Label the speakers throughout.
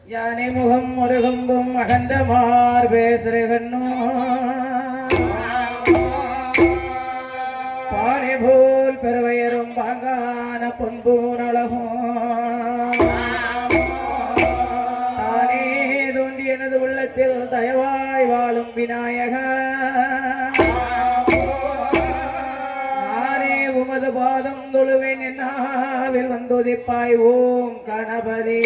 Speaker 1: யானை முகம் முருகம்பும் அகண்டமார் பேசுற கண்ணோ பானை போல் பெருவயரும் பாங்கான பொன்பூனழகும் தானே தோன்றி எனது உள்ளத்தில் தயவாய் வாழும் விநாயக நானே உமது பாதம் தொழுவேன் என்னாவில் வந்துதிப்பாய் ஓம் கணபதி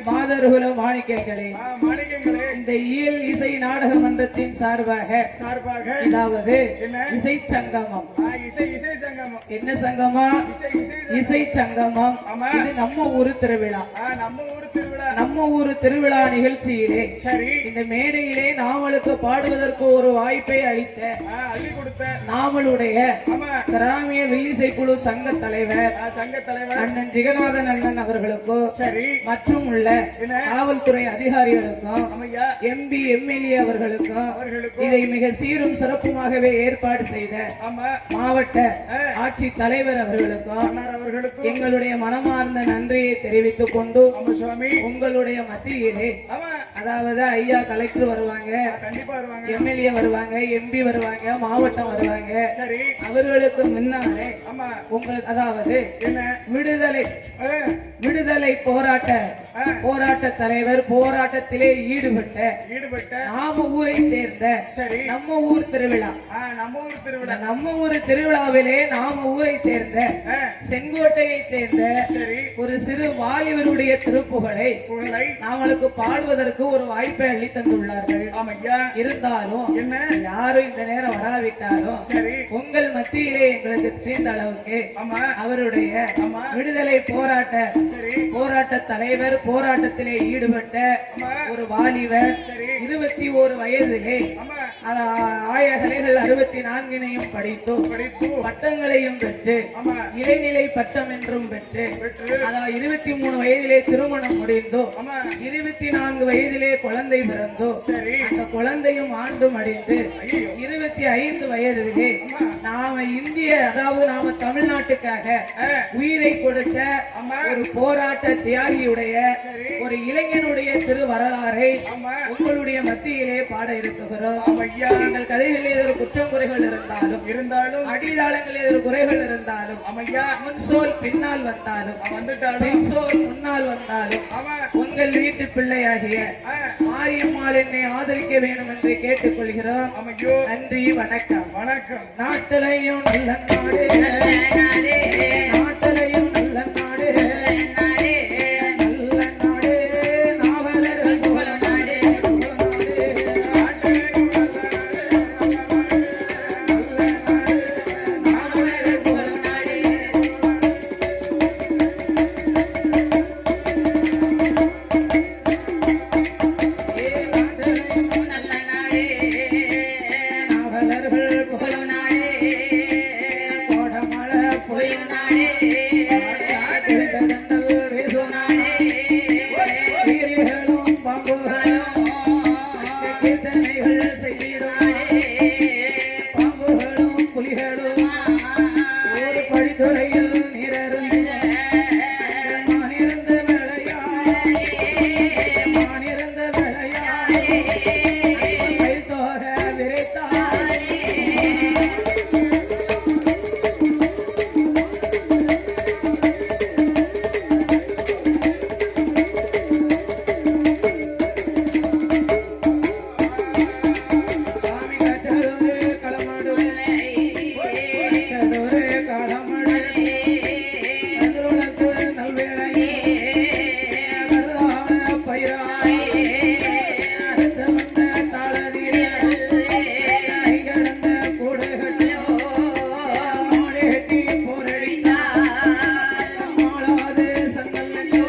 Speaker 1: மாதர்குல மாணிக்கங்களே இந்த இயல் இசை நாடக மன்றத்தின் சார்பாக இதாவது இசை சங்கமம் என்ன சங்கமா இசை சங்கமம் இது நம்ம ஊரு திருவிழா நம்ம ஊரு திருவிழா நிகழ்ச்சியிலே இந்த மேடையிலே நாமளுக்கு பாடுவதற்கு ஒரு வாய்ப்பை அளித்த நாமளுடைய கிராமிய வில்லிசை குழு சங்க தலைவர் அண்ணன் ஜெகநாதன் அண்ணன் அவர்களுக்கும் மற்றும் உள்ள காவல்துறை அதிகாரிகளுக்கும் எம்பி எம்எல்ஏ அவர்களுக்கும் இதை மிக சீரும் சிறப்புமாகவே ஏற்பாடு செய்த மாவட்ட ஆட்சி தலைவர் அவர்களுக்கும் எங்களுடைய மனமார்ந்த நன்றியை தெரிவித்துக் கொண்டு உங்களுடைய மத்தியிலே அதாவது ஐயா கலெக்டர் வருவாங்க, எம்எல்ஏ வருவாங்க, எம்பி வருவாங்க, மாவட்டம் வருவாங்க. அவர்களுக்கு முன்னாலே உங்களுக்கு அதாவது விடுதலை போராட்ட தலைவர் போராட்டத்திலே ஈடுபட்ட நாம ஊரை சேர்ந்த நம்ம ஊர் திருவிழா நம்ம ஊர் திருவிழாவிலே நாம ஊரை சேர்ந்த செங்கோட்டையை சேர்ந்த ஒரு சிறு வாலிபருடைய திருப்புகழை நாமளுக்கு பாடுவதற்கு ஒரு வாய்ப்பை அள்ளி தந்துள்ளார்கள். இருந்தாலும் யாரும் இந்த நேரம் வராவிட்டாலும் உங்கள் மத்தியிலே எங்களுக்கு தெரிந்த அளவுக்கு அவருடைய விடுதலை போராட்ட தலைவர் போராட்டத்திலே ஈடுபட்ட ஒரு வாலிபர் 21 வயதிலே
Speaker 2: ஆமா
Speaker 1: ஆய கலைகள் 64 படித்தோம்
Speaker 2: படித்து
Speaker 1: பட்டங்களையும் பெற்று
Speaker 2: ஆமா
Speaker 1: இடைநிலை பட்டம் என்றும் பெற்று
Speaker 2: பெற்று
Speaker 1: அதாவது 23 வயதிலே திருமணம் முடிந்தோ
Speaker 2: ஆமா
Speaker 1: 24 வயதிலே குழந்தை பிறந்தோ
Speaker 2: சரி
Speaker 1: அந்த குழந்தையும் ஆண்டும் அடைந்து
Speaker 2: ஐயோ
Speaker 1: 25 வயதிலே நாம அதாவது நாம தமிழ்நாட்டுக்காக உயிரை கொடுத்த
Speaker 2: ஆமா
Speaker 1: ஒரு போராட்ட தியாகியுடைய
Speaker 2: சரி
Speaker 1: ஒரு இளைஞனுடைய திரு வரலாறை
Speaker 2: ஆமா
Speaker 1: உங்களுடைய மத்தியிலே பாட இருக்குகிறோம்.
Speaker 2: ஐயா
Speaker 1: எங்கள் கதைகளில் ஏதோ குற்றம் குறைகள்
Speaker 2: இருந்தாலும்
Speaker 1: அடிதாளங்களில் ஏதோ குறைகள் இருந்தாலும்
Speaker 2: ஐயா
Speaker 1: முன்சோல் பின்னால் வந்தாலும்
Speaker 2: வந்துட்டாலும்
Speaker 1: பின்சோல் முன்னால் வந்தாலும்
Speaker 2: ஆமா
Speaker 1: உங்கள் வீட்டு பிள்ளையாகிய மாரியம்மாள் என்னை ஆதரிக்க வேண்டும் என்று கேட்டுக்கொள்கிறோம்.
Speaker 2: ஐயோ
Speaker 1: நன்றி வணக்கம்.
Speaker 2: வணக்கம்.
Speaker 1: நாட்டிலையும் நல்ல நாடு நாட்டிலையும் நல்ல நாடு நல்ல நாடு நாவலர்கள் புகழ நாடு நாவலர்கள் புகழ நாடு கோடமலை புயல் நாடு வீரிகளும் பாம்புகளும் கீர்த்தனைகள் செய்திடும் பாம்புகளும் புலிகளும் ஒரு படித்துறையில் நிறருந்த மானிருந்த விளையாய் மானிருந்த விளையாய் கைத்தோக விரைத்தாய் சாமி கட்டதொரு களமாடு கட்டதொரு களமாடு கதிரோடத்து நல்வேளை கருதான பயிராய் அடுத்த வந்த தாளதிலே கை கடந்த கூடு கட்டி மாடு கட்டி போரடித்தார் மாளாது சங்கல்லோ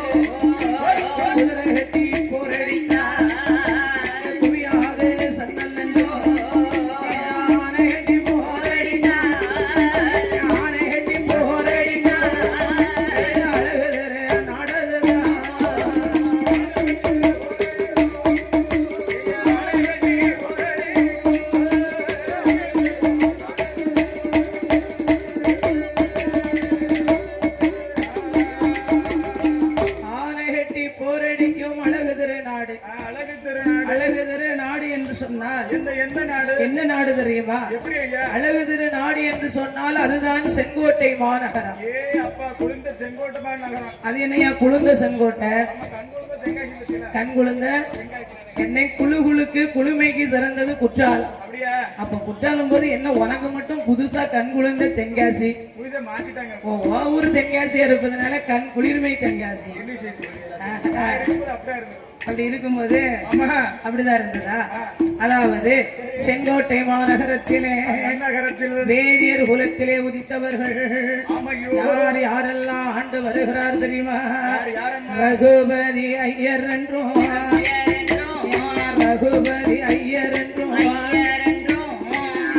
Speaker 1: குதிரை கட்டி போரடித்தார் குவியாது சங்கல்லோ ஆனை கட்டி போரடித்தார் ஆனை கட்டி போரடித்தார் அழகுதர நாடகதான் ஆனை கட்டி போரடிக்கும் அழகுதிரு நாடு.
Speaker 2: அழகு திருநாடு
Speaker 1: அழகுதிரு நாடு என்று சொன்னால்
Speaker 2: எந்த நாடு
Speaker 1: என்ன நாடு தெரியுமா?
Speaker 2: எப்படி ஐயா
Speaker 1: அழகுதிரு நாடு என்று சொன்னால் அதுதான் செங்கோட்டை மாநகரம்.
Speaker 2: அப்பா குளிர்ந்த செங்கோட்டமா நகரம்
Speaker 1: அது என்னையா குளுந்த செங்கோட்டை
Speaker 2: நம்ம கண்குழுந்த தேங்காய் வச்சுல
Speaker 1: கண் குளுந்த என்னை குழுகுளுக்கு குளுமைக்கு சிறந்தது குற்றாலம்.
Speaker 2: அப்படியா
Speaker 1: அப்ப குற்றாலம் போது என்ன உனக்கு மட்டும் புதுசா கண் குளுந்த தென்காசி
Speaker 2: புதுசா மாத்திட்டாங்க
Speaker 1: ஓ ஊர் தென்காசியா இருப்பதனால கண் குளிர்மை தென்காசி.
Speaker 2: என்ன செய்ய
Speaker 1: ஆஹா.
Speaker 2: அப்படியே இருந்தது
Speaker 1: அப்படி இருக்கும்போது
Speaker 2: ஆமா
Speaker 1: அப்படிதான் இருந்ததா? அதாவது செங்கோட்டை மாநகரத்திலே
Speaker 2: நகரத்தில்
Speaker 1: வேதியர் குலத்திலே உதித்தவர்கள்
Speaker 2: ஆமையோ
Speaker 1: யார் யாரெல்லாம் ஆண்டு வருகிறார் தெரியுமா?
Speaker 2: யாரம்மா
Speaker 1: ரகுபதி ஐயர் என்றும் ரகுபதி ஐயர் என்றும்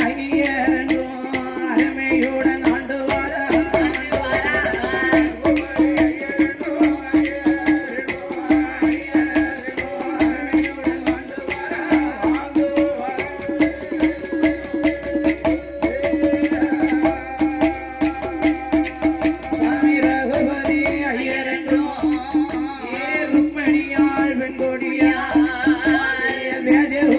Speaker 1: ஐயர் என்றும் அருமையுடன் ஆண்டு வார சாமி ரகுபதி ஐயர் என்றும் ருக்மணியாள் வெண்கொடியாள் வேதியர்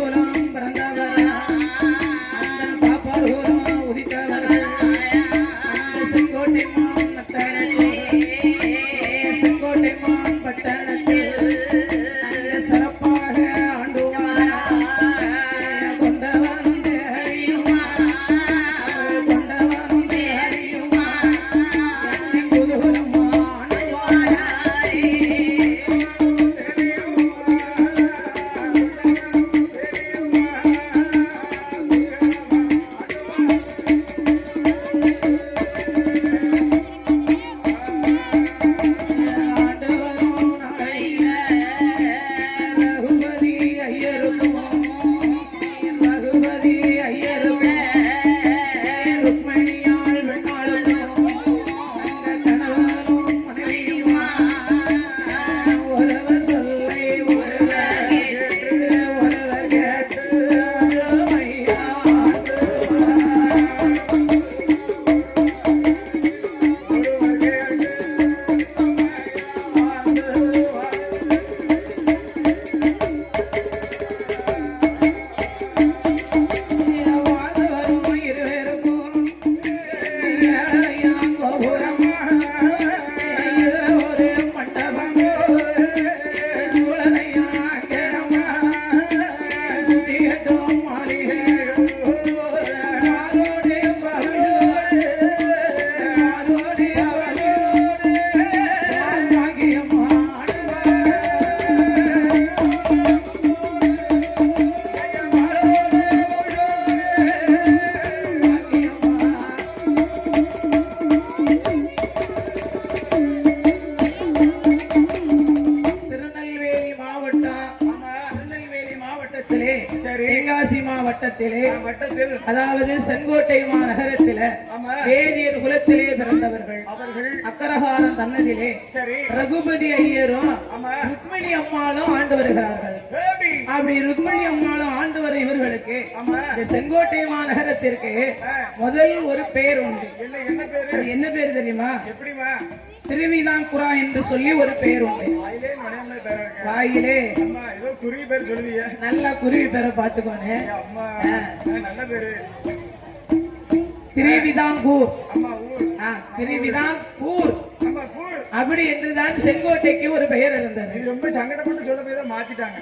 Speaker 1: தென்காசி மாவட்டத்திலே
Speaker 2: வட்டத்தில்
Speaker 1: அதாவது செங்கோட்டை மாநகரத்தில
Speaker 2: ஆமா
Speaker 1: வேதியர் குலத்திலே பிறந்தவர்கள்
Speaker 2: அவர்கள்
Speaker 1: அக்கரகாரம் தன்னதிலே
Speaker 2: சரி
Speaker 1: ரகுபதி ஐயரும்
Speaker 2: ஆமா
Speaker 1: ருக்மிணி அம்மாளும் ஆண்டு வருகிறார்கள்.
Speaker 2: பேபி
Speaker 1: அப்படி ருக்மிணி அம்மாளும் ஆண்டு வர இவர்களுக்கு
Speaker 2: ஆமா
Speaker 1: இந்த செங்கோட்டை மாநகரத்திற்கு முதல் ஒரு பெயர் உண்டு.
Speaker 2: என்ன என்ன பேரு
Speaker 1: அது என்ன பேர் தெரியுமா?
Speaker 2: எப்படிமா
Speaker 1: திருவிதாங்குறா என்று சொல்லி ஒரு பெயர் உண்டு.
Speaker 2: வாயிலே நுழையாமலே பேர் இருக்கு.
Speaker 1: வாயிலே
Speaker 2: அம்மா ஏதோ குருவி பேர் சொல்லுவீங்க
Speaker 1: நல்லா குருவி பேரை பார்த்துக்கோனே.
Speaker 2: அம்மா நல்ல பேரு
Speaker 1: திருவிதாங்கூர்,
Speaker 2: அம்மா ஊர்
Speaker 1: திருவிதாங்கூர்
Speaker 2: அம்மா ஊர்
Speaker 1: அப்படி என்றுதான் செங்கோட்டைக்கு ஒரு பெயர் இருந்தது.
Speaker 2: இது ரொம்ப சங்கடப்பட்டு சொல்ல போய் தான்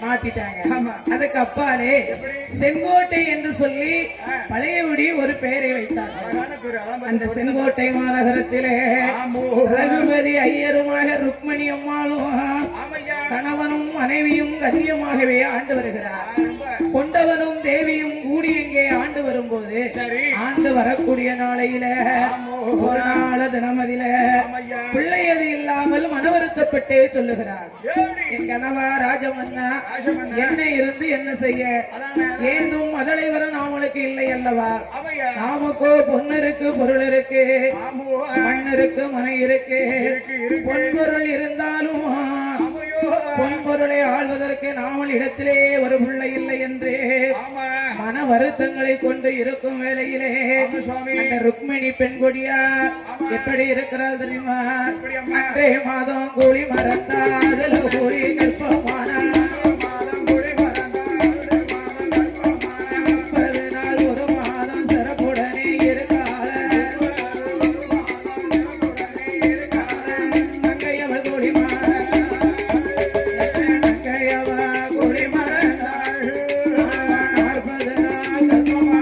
Speaker 2: மாத்திட்டாங்க.
Speaker 1: ஆமா. அதுக்கு அப்பாலே
Speaker 2: எப்படி
Speaker 1: செங்கோட்டை என்று சொல்லி பழையபடி ஒரு பெயரை வைத்தார்.
Speaker 2: அழகான பேரு அதான்
Speaker 1: அந்த செங்கோட்டை மாநகரத்திலே
Speaker 2: ஆமோ
Speaker 1: ரகுபதி ஐயருமாக ருக்மிணி அம்மாளும்
Speaker 2: ஆமையா
Speaker 1: கணவனும் மனைவியும் கண்ணியமாகவே ஆண்டு வருகிறார்.
Speaker 2: ரொம்ப
Speaker 1: கொண்டவனும் தேவியும் கூடி எங்கே ஆண்டு வரும்போது
Speaker 2: சரி
Speaker 1: ஆண்டு வரக்கூடிய நாளையில ஒரு நாள தினமதில
Speaker 2: ஆமையா
Speaker 1: பிள்ளையது இல்லாமல் மனவருத்தப்பட்டே சொல்லுகிறார்.
Speaker 2: பேபி
Speaker 1: என் கணவா ராஜமன்னா
Speaker 2: ராஜமன்னா
Speaker 1: என்ன இருந்து என்ன செய்ய
Speaker 2: அதானே
Speaker 1: ஏந்தும் அதனை வர நாமளுக்கு இல்லை அல்லவா?
Speaker 2: ஆமையா
Speaker 1: நாமக்கோ பொண்ணு இருக்கு, பொருள் இருக்கு,
Speaker 2: ஆமோ
Speaker 1: மண் இருக்கு, மனை இருக்கு.
Speaker 2: இருக்கு இருக்கு
Speaker 1: பொன்பொருள் இருந்தாலும்
Speaker 2: ஆமையோ
Speaker 1: பொன்பொருளை ஆள்வதற்கு நாமல் இடத்திலே ஒரு பிள்ளை இல்லை என்று
Speaker 2: ஆமா
Speaker 1: மன வருத்தங்களை கொண்டு இருக்கும் வேளையிலே
Speaker 2: ஆமா சுவாமி
Speaker 1: அந்த ருக்மிணி பெண் கொடியா எப்படி இருக்கிறாள் தெரியுமா?
Speaker 2: எப்படி அம்மா
Speaker 1: அன்றே மாதம் கூலி மறந்தாதல கூலி கல்பமான
Speaker 2: மாதம் கூடி மறந்தாள் மாதம்
Speaker 1: 30 நாள் ஒரு மாதம் சிறப்புடனே இருக்காள நங்கையவ கூலி நங்கையவ கூலி மறந்தாள் 40 நாள் கல்பமான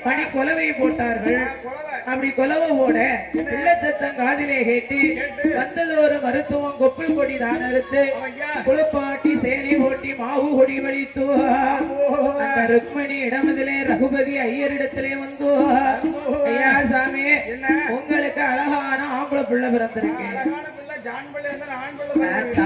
Speaker 1: பணி கொலவை போட்டார்கள். அப்படி கொலவை போட பிள்ளை சத்தம் காதிலே கேட்டு வந்தது ஒரு மருத்துவம் கொப்பில் கொடி தான் அறுத்து குளிப்பாட்டி சேனை ஓட்டி மாவு கொடி வலித்து அந்த ருக்மணி இடமதிலே ரகுபதி ஐயரிடத்திலே வந்து ஐயா சாமி
Speaker 2: என்ன
Speaker 1: உங்களுக்கு அழகான ஆம்பளை பிள்ளை பிறந்திருக்கேன்.
Speaker 2: அழகான பிள்ளை ஜான் பிள்ளை இருந்தாலும் ஆண் பிள்ளை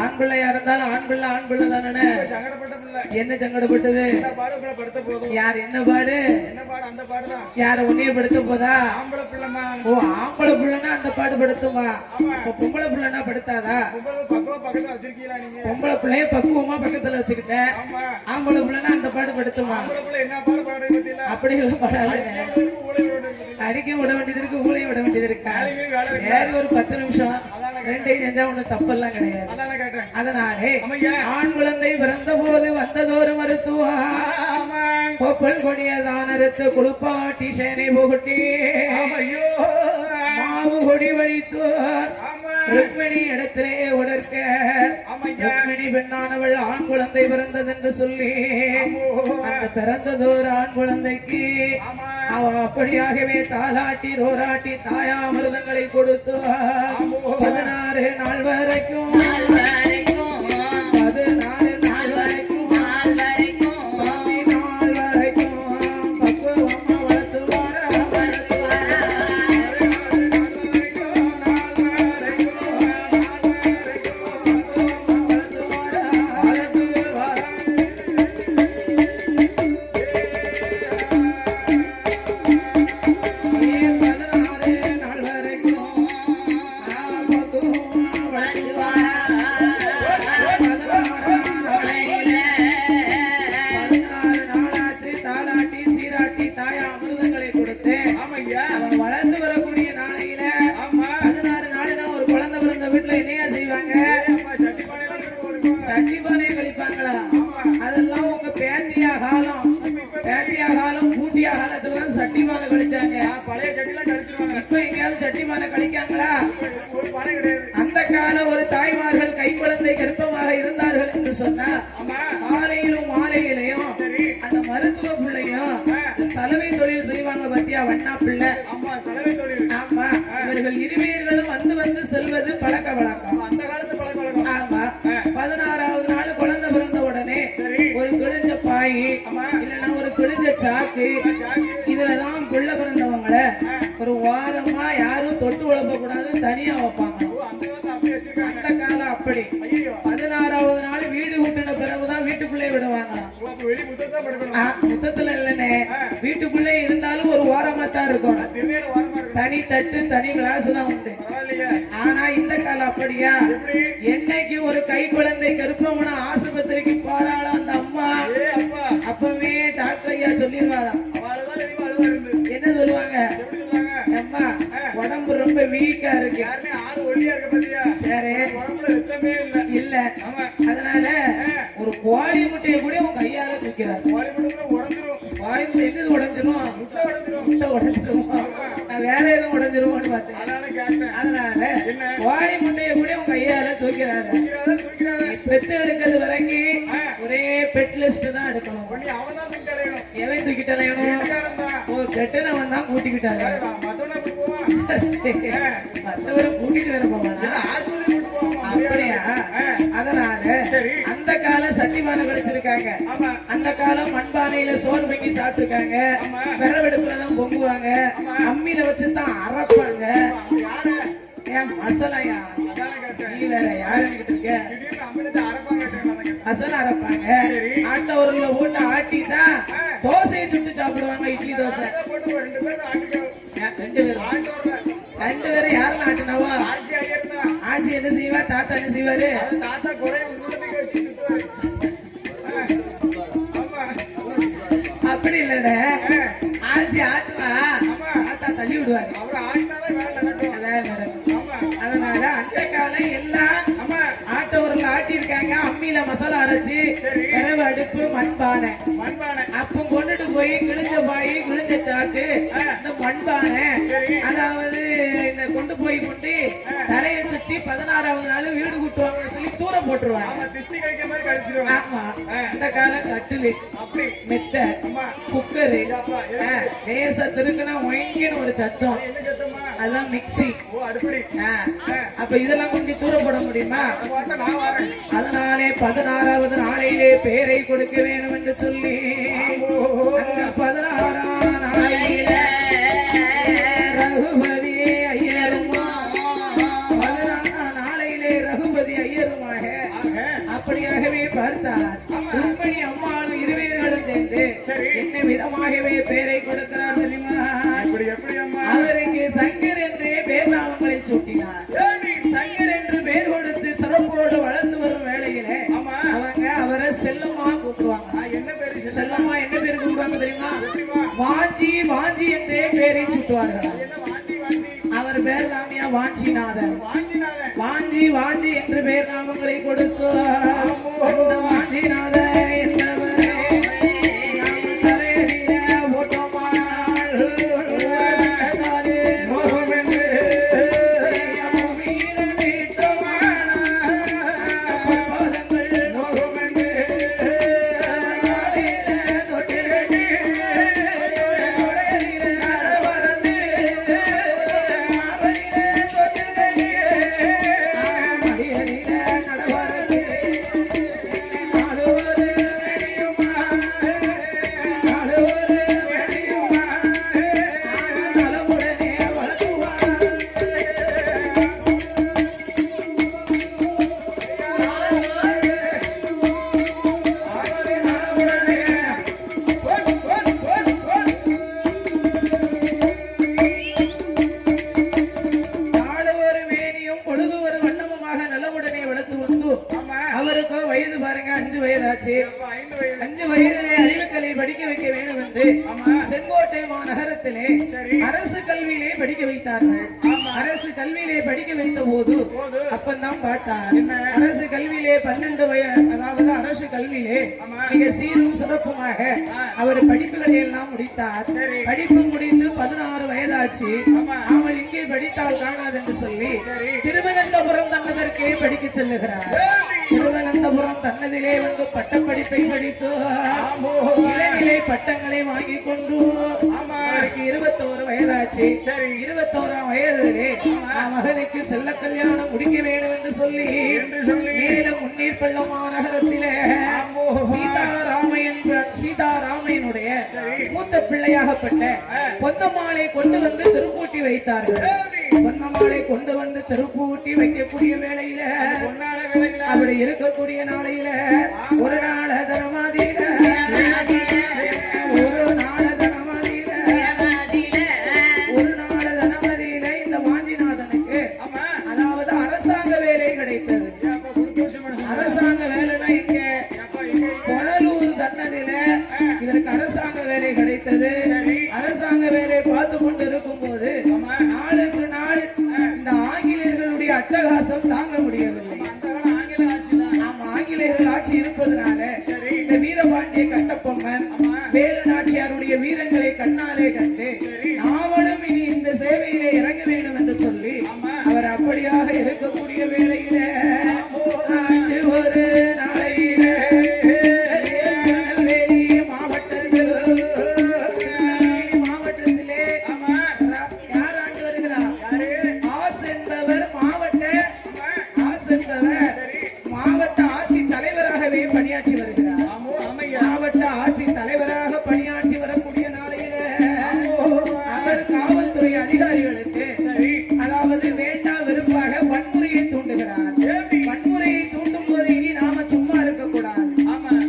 Speaker 1: ஆண் பிள்ளையா இருந்தாலும் ஆண் பிள்ளை தானே.
Speaker 2: சங்கடப்பட்ட பிள்ளை
Speaker 1: என்ன சங்கடப்பட்டது?
Speaker 2: என்ன பாடு உங்களை படுத்த போதும்.
Speaker 1: யார் என்ன பாடு?
Speaker 2: என்ன பாடு? அந்த பாடுதான்.
Speaker 1: யார உன்னைய படுத்த போதா?
Speaker 2: ஆம்பளை பிள்ளைமா.
Speaker 1: ஓ ஆம்பளை பிள்ளைன்னா அந்த பாடு படுத்துமா?
Speaker 2: ஆமா.
Speaker 1: இப்ப பொம்பளை பிள்ளைன்னா படுத்தாதா?
Speaker 2: உங்களை பக்கம் பக்கத்துல வச்சிருக்கீங்களா நீங்க?
Speaker 1: பொம்பளை பிள்ளைய பக்குவமா பக்கத்துல வச்சுக்கிட்டேன்.
Speaker 2: ஆமா.
Speaker 1: ஆம்பளை பிள்ளைன்னா அந்த பாடு படுத்துமா?
Speaker 2: ஆம்பளை பிள்ளை என்ன பாடு பாடுறது பத்தியில?
Speaker 1: அப்படி எல்லாம் பாடாது. அடிக்க விட வேண்டியது இருக்கு, ஊழைய விட வேண்டியது இருக்கா? சரி ஒரு 10 நிமிஷம் ரெண்டையும் செஞ்சா ஒண்ணு தப்பெல்லாம் கிடையாது.
Speaker 2: அதானே கேட்டேன்.
Speaker 1: அதனாலே
Speaker 2: ஆமையா.
Speaker 1: ஆண் குழந்தை பிறந்த போது வந்ததொரு மருத்துவம்
Speaker 2: ஆமா.
Speaker 1: கொப்பல் கொடியதான் அறுத்து குளிப்பாட்டி சேனை புகுட்டி
Speaker 2: ஐயோ.
Speaker 1: மாவு கொடி வலித்து
Speaker 2: ஆமா.
Speaker 1: ருக்மிணி இடத்திலே உடற்க
Speaker 2: ஆமையா.
Speaker 1: ருக்மிணி பெண்ணானவள் ஆண் குழந்தை பிறந்தது என்று சொல்லி அந்த பிறந்ததோர் ஆண் குழந்தைக்கு
Speaker 2: ஆமா.
Speaker 1: அவ அப்படியாகவே தாலாட்டி ரோராட்டி தாயாமிர்தங்களை கொடுத்து 16 நாள் வரைக்கும் 16 நாள் வரைக்கும் பக்குவமா வளர்த்து
Speaker 2: ஆமையா.
Speaker 1: வளர்ந்து வரக்கூடிய நாளையில
Speaker 2: ஆமா.
Speaker 1: 16 நாளுனா ஒரு குழந்தை பிறந்த வீட்டுல என்னையா செய்வாங்க?
Speaker 2: அம்மா சட்டி பானையில இருக்கு.
Speaker 1: சட்டி பானையை கழிப்பாங்களா?
Speaker 2: ஆமா.
Speaker 1: அதெல்லாம் உங்க பேத்தியா காலம் பூட்டியா காலத்துல தான் சட்டி பானை கழிச்சாங்க.
Speaker 2: பழைய சட்டிலாம் கழிச்சிருவாங்க.
Speaker 1: இப்ப எங்கேயாவது சட்டி பானை கழிக்காங்களா?
Speaker 2: ஒரு பானை கிடையாது.
Speaker 1: அந்த கால ஒரு தாய்மார்கள் கை குழந்தை கர்ப்பமாக இருந்தார்கள் என்று சொன்னா
Speaker 2: ஆமா.
Speaker 1: காலையிலும் மாலையிலையும்
Speaker 2: சரி.
Speaker 1: அந்த மருத்துவ பிள்ளையும் சலவை தொழில் செய்வாங்க பத்தியா வண்ணா பிள்ளை.
Speaker 2: ஆமா. சலவை தொழில்.
Speaker 1: ஆமா இவர்கள் இருவேர்களும் வந்து செல்வது பழக்க வழக்கம்.
Speaker 2: அந்த காலத்து பழக்க வழக்கம்.
Speaker 1: ஆமா 16வது நாள் குழந்தை பிறந்த உடனே
Speaker 2: சரி.
Speaker 1: ஒரு கிழிஞ்ச பாய்
Speaker 2: ஆமா.
Speaker 1: இல்லைன்னா ஒரு கிழிஞ்ச சாக்கு இதுலதான் புள்ள பிறந்தவங்கள ஒரு வாரமா யாரும் தொட்டு உழப்ப கூடாது தனியா வைப்பாங்க.
Speaker 2: அந்த காலத்து அப்படியே வச்சிருக்காங்க.
Speaker 1: அந்த காலம் அப்படி.
Speaker 2: ஐயோ.
Speaker 1: 16வது நாள் வீடு கூட்டின பிறகுதான் வீட்டுக்குள்ளே விடுவாங்க.
Speaker 2: வெளி முத்தத்தை படுக்கணும்.
Speaker 1: முத்தத்துல இல்லனே வீட்டுக்குள்ளே இருந்தாலும் ஒரு ஓரமா தான் இருக்கும்.
Speaker 2: திருநீர் வாரமா இருக்கு.
Speaker 1: தனி தட்டு தனி கிளாஸ் தான் உண்டு.
Speaker 2: பரவாயில்லையே.
Speaker 1: ஆனா இந்த காலம் அப்படியா?
Speaker 2: எப்படி?
Speaker 1: என்னைக்கு ஒரு கை குழந்தை கருப்பவன ஆஸ்பத்திரிக்கு போறாளோ அந்த அம்மா
Speaker 2: அப்பா.
Speaker 1: அப்பவே டாக்டர் ஐயா சொல்லிடுவாராம்.
Speaker 2: அவளுதான் தெரியுமா அழுவா இருந்து.
Speaker 1: என்ன சொல்லுவாங்க?
Speaker 2: எப்படி சொல்றாங்க?
Speaker 1: அம்மா உடம்பு ரொம்ப வீக்கா இருக்கு.
Speaker 2: யாருமே ஆள் ஒல்லியா இருக்க பத்தியா?
Speaker 1: சரி
Speaker 2: உடம்புல ரத்தமே இல்ல.
Speaker 1: இல்ல அதனால ஒரு கோழி முட்டையை கூட உன் கையால தூக்கிறார்.
Speaker 2: கோழி முட்டைக்குள்ள உடைஞ்சிரும்.
Speaker 1: கோழி முட்டை எது உடைஞ்சிரும்?
Speaker 2: முட்டை உடைஞ்சிரும்.
Speaker 1: முட்டை உடைஞ்சிரும். நான் வேற எதுவும் உடைஞ்சிருமோன்னு பார்த்தேன்.
Speaker 2: அதனால கேட்டேன்.
Speaker 1: அதனால
Speaker 2: என்ன?
Speaker 1: கோழி முட்டையை கூட உன் கையால தூக்கிறாரு.
Speaker 2: தூக்கிறாரு.
Speaker 1: பெத்து எடுக்கிறது வரைக்கும் ஒரே பெட் லிஸ்ட் தான் எடுக்கணும்.
Speaker 2: பண்ணி அவன் தான் தூக்கி அடையணும்.
Speaker 1: எவன் தூக்கிட்டு அலையணும்?
Speaker 2: வீட்டுக்காரன் தான்.
Speaker 1: ஓ கெட்டனவன் தான் கூட்டிக்கிட்டாங்க.
Speaker 2: மத்தவனை கூட்டு போவான்.
Speaker 1: மற்றவரும் கூட்டிட்டு வேற போவானா?
Speaker 2: ஆஸ்பத்திரி கூட்டு போவான்.
Speaker 1: அப்படியா? அதனால
Speaker 2: சரி.
Speaker 1: அந்த காலம் சட்டிமான கழிச்சிருக்காங்க.
Speaker 2: ஆமா.
Speaker 1: அந்த காலம் மண்பானையில சோறு பண்ணி சாப்பிட்டுருக்காங்க.
Speaker 2: ஆமா.
Speaker 1: விறவெடுப்புல தான் பொங்குவாங்க.
Speaker 2: ஆமா.
Speaker 1: அம்மியில வச்சுதான் அரைப்பாங்க.
Speaker 2: யாரு?
Speaker 1: ஏன் மசாலாயா?
Speaker 2: அதானே கேட்டேன்.
Speaker 1: நீ வேற யாருக்கிட்டு இருக்க?
Speaker 2: திடீர்னு அமிர்த அரப்பாங்க கேட்டேன்.
Speaker 1: மசாலா அரைப்பாங்க.
Speaker 2: சரி.
Speaker 1: ஆட்ட உருளை போட்டு ஆட்டிதான் தோசையை சுட்டு சாப்பிடுவாங்க. இட்லி தோசை.
Speaker 2: அதை போட்டு ஒரு 2 பேரும் ஆட்டிக்கோ.
Speaker 1: 2 பேரும்.
Speaker 2: ஆட்டு வரல.
Speaker 1: 2 பேரும் யாரெல்லாம் ஆட்டினவா?
Speaker 2: ஆட்சி ஐயர் தான்.
Speaker 1: ஆச்சி என்ன செய்வா? தாத்தா என்ன செய்வாரு?
Speaker 2: அது தாத்தா குறைய உள்ளத்துக்கு வச்சு சுத்துவாரு. ஆமா.
Speaker 1: அப்படி இல்ல ஆச்சி ஆட்டுவா, தாத்தா தள்ளி விடுவாரு.
Speaker 2: அவரு ஆட்டினாதான் வேலை நடக்கும்.
Speaker 1: அதான் நடக்கும்.
Speaker 2: ஆமா.
Speaker 1: அதனால அந்த காலம் எல்லாம்
Speaker 2: ஆமா.
Speaker 1: ஆட்ட உரல்ல ஆட்டியிருக்காங்க. அம்மியில மசாலா அரைச்சு
Speaker 2: சரி.
Speaker 1: விறகு அடுப்பு மண்பானை
Speaker 2: மண்பானை.
Speaker 1: அப்ப கொண்டுட்டு போய் கிழிஞ்ச பாய் கிழிஞ்ச சாக்கு இந்த மண்பானை
Speaker 2: சரி.
Speaker 1: அதாவது இந்த கொண்டு போய் தலையை சுத்தி 16வது நாள் வீடு கூட்டுவாங்கன்னு சொல்லி தூரம் போட்டுருவாங்க.
Speaker 2: ஆமா, திஷ்டி கழிக்க மாதிரி கழிச்சிடுவாங்க.
Speaker 1: ஆமா, இந்த காலம் கட்டிலு
Speaker 2: அப்படி
Speaker 1: மெத்த
Speaker 2: அம்மா
Speaker 1: குக்கரு
Speaker 2: அப்பா
Speaker 1: லேசா திருக்குனா ஒயங்கின்னு ஒரு சத்தம்,
Speaker 2: என்ன சத்தம்மா?
Speaker 1: அதான் மிக்ஸி.
Speaker 2: ஓ, அடுப்படி.
Speaker 1: அப்ப இதெல்லாம் கொஞ்சம் தூரம் போட முடியுமா?
Speaker 2: போட்டா நான் வரேன்.
Speaker 1: அதனாலே 16வது நாளையிலே பேரை கொடுக்க வேண்டும் என்று சொல்லி அந்த 16ஆம் நாளையிலே ரகுபதி ஐயரும் 16ஆம் நாளையிலே ரகுபதி ஐயருமாக அப்படியாகவே பார்த்தார். ருக்மணி அம்மாளும் இருவர்களும் சேர்ந்து என்ன விதமாகவே பேரை கொடுக்கிறார் தெரியுமா?
Speaker 2: எப்படி அம்மா?
Speaker 1: அவருக்கு சங்கர் என்றே பேர் நாமங்களை சூட்டினார். சங்கர் என்று பேர் கொடுத்து சிறப்போடு வளர்ந்து வரும் வேளையிலே அவங்க அவரை செல்லம்மா கூப்பிடுவாங்க.
Speaker 2: என்ன பேரு?
Speaker 1: செல்லம்மா என்ன பேர் கூப்பிடுவாங்க தெரியுமா? வாஞ்சி வாஞ்சி என்றே பேரை சுட்டுவார்கள்.
Speaker 2: என்ன வாண்டி வாண்டி?
Speaker 1: அவர் பேர் தாமியா வாஞ்சிநாதன்.
Speaker 2: வாங்கினாரே.
Speaker 1: வாஞ்சி வாஞ்சி என்று பேர் நாமங்களை கொடுத்து அந்த வாஞ்சிநாதன் என்பவரை நாம் தலையிலே ஓட்டமானால் தானே மோகம் என்று வீர வீட்டமான பாதங்கள் மோகம் என்று நாளிலே தொட்டில் கட்டி தொடையிலே நடவரந்து மாவரிலே தொட்டில் கட்டி மடியிலே நடவரந்து நாடுவது வெடியுமா நாடுவது வெடியுமா நலமுடனே வளர்த்துவார். நாடு ஒரு மேனியும் பொழுது ஒரு வண்ணமுமாக நலமுடனே வளர்த்து வந்து அவருக்கோ வயது பாருங்க 5 வயதாச்சு.
Speaker 2: 5 வயது.
Speaker 1: 5 வயதிலே அறிவுக்கலை படிக்க வைக்க வேண்டும் என்று செங்கோட்டை மாநகரத்திலே அரசு கல்வியிலே படிக்க வைத்தார்கள். அரசு கல்வியிலே படிக்க வைத்த போது அப்பந்தான் பார்த்தார் அரசு கல்வியிலே 12 வயது, அதாவது அரசு கல்வியிலே மிக சீரும் சிறப்புமாக அவர் படிப்புகளை எல்லாம் முடித்தார். படிப்பு முடிந்து 16 வயதாச்சு. அவள் இங்கே படித்தால் காணாது என்று சொல்லி திருவனந்தபுரம் தன்னதற்கே படிக்க செல்லுகிறார். திருவனந்தபுரம் தன்னதிலே வந்து பட்டப்படிப்பை படித்து இளநிலை பட்டங்களை வாங்கி கொண்டு அவருக்கு 21 வயதாச்சு. 21ஆம் வயதிலே மகனுக்கு செல்ல கல்யாணம் முடிக்க வேண்டும் என்று சொல்லி மேலும் முன்னீர் பள்ளம் மாநகரத்திலே சீதாராமையனுடைய மூத்த பிள்ளையாகப்பட்ட பொன்னம்மாளை கொண்டு வந்து திருப்பூட்டி வைத்தார்கள். பொன்னம்மாளை கொண்டு வந்து திருப்பூட்டி வைக்கக்கூடிய வேளையில அப்படி இருக்கக்கூடிய நாளையில ஒரு நாள் தனமாதியில இந்த வாஞ்சிநாதனுக்கு அதாவது அரசாங்க வேலை கிடைத்தது. அரசாங்க வேலைனா இங்க கொடலூர் தன்னதில இதற்கு அரசாங்க வேலை கிடைத்தது. அரசாங்க வேலை பார்த்து கொண்டு இருக்கும் போது நாளுக்கு நாள் இந்த ஆங்கிலேயர்களுடைய அட்டகாசம் தாங்க முடியவில்லை. ஆங்கிலேயர்கள் ஆட்சி இருப்பதனால இந்த வீரபாண்டிய கட்டபொம்மன் வேலு நாச்சியாருடைய வீரங்களை கண்ணாலே கண்டு நாவலும் இனி இந்த சேவையிலே இறங்க வேண்டும் என்று சொல்லி அவர் அப்படியாக இருக்கக்கூடிய வேளையில அன்று ஒரு நாளையில திருநெல்வேலி மாவட்டத்திலே யார் ஆண்டு வருகிறார்? ஆஸ் என்பவர் மாவட்ட ஆட்சி தலைவராகவே பணியாற்றி வருகிறார். மாவட்ட ஆட்சி தலைவராக பணியாற்றி வரக்கூடிய நாளையில அவர் காவல்துறை அதிகாரிகளுக்கு அதாவது வேண்டா வெறுப்பாக வன்முறையை தூண்டுகிறார். வன்முறையை தூண்டும் போது இனி நாம சும்மா இருக்கக்கூடாது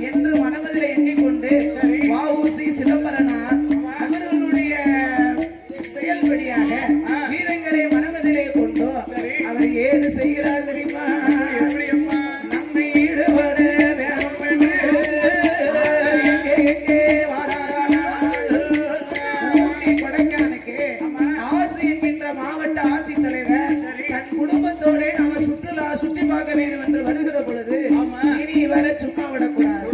Speaker 1: என்று மனமதில் எண்ணிக்கொண்டு வ.உ.சி. சிதம்பரனார் அவர்களுடைய செயல்படியாக வீரங்களை மனமதிலே கொண்டு அவர் ஏது செய்கிறார் தெரியுமா? நம்மை ஈடுபட வேணும் என்று எங்கே வாராரானால் ஊட்டி கொடைக்கானலுக்கு ஆசை என்கின்ற மாவட்ட ஆட்சித்தலைவர் தன் குடும்பத்தோட நாம சுற்றுலா சுற்றி பார்க்க வேண்டும் என்று வருகிற பொழுது இனி இவரை சும்மா விடக்கூடாது.